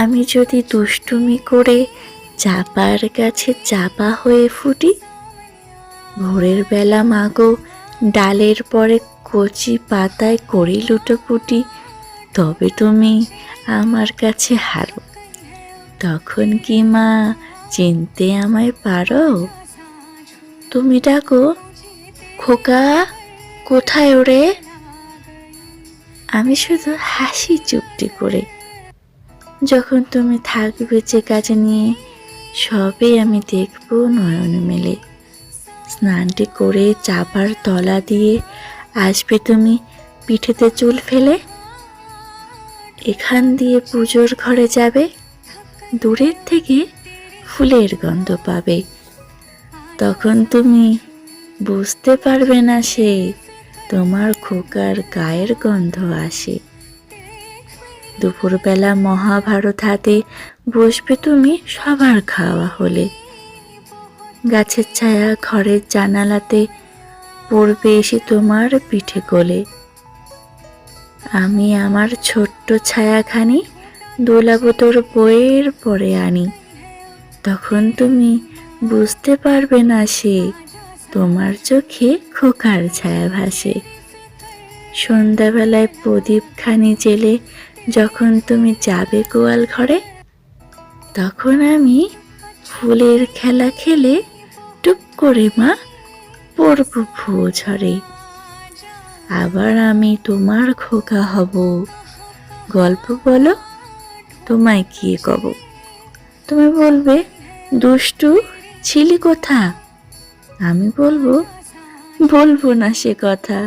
আমি যদি দুষ্টুমি করে চাপার কাছে চাপা হয়ে ফুটি, ভোরের বেলা মাগো ডালের পরে কচি পাতায় করি লুটোপুটি, তবে তুমি আমার কাছে হারো। তখন কি মা চিনতে আমায় পারো? তুমি ডাকো, খোকা কোথায় ওরে? আমি শুধু হাসি চুপটি করে। যখন তুমি থাকবে যে কাজে নিয়ে, সবে আমি দেখব নয়ন মেলে। স্নানটি করে চাপার তলা দিয়ে আসবে তুমি পিঠেতে চুল ফেলে। এখান দিয়ে পুজোর ঘরে যাবে, দূরের থেকে ফুলের গন্ধ পাবে। তখন তুমি বুঝতে পারবে না সে তোমার খোকার গায়ের গন্ধ আসে। দুপুরবেলা মহাভারত হাতে বসবে তুমি সবার খাওয়া হলে। গাছের ছায়া ঘরের জানালাতে পড়বে এসে তোমার পিঠে কোলে। আমি আমার ছোট্ট ছায়াখানি দোলাবো তোর বইয়ের পরে আনি। তখন তুমি বুঝতে পারবে না সে তোমার চোখে খোকার ছায়া ভাসে। সন্ধ্যাবেলায় প্রদীপখানি জেলে যখন তুমি যাবে গোয়াল ঘরে, তখন আমি ফুলের খেলা খেলে টুপ করে মা পড়ব ভুয়ো ঝড়ে। আবার আমি তোমার খোকা হব, গল্প বলো তোমায় কি কব। তুমি বলবে দুষ্টু ছিলি কোথা? আমি বলবো না সে কথা।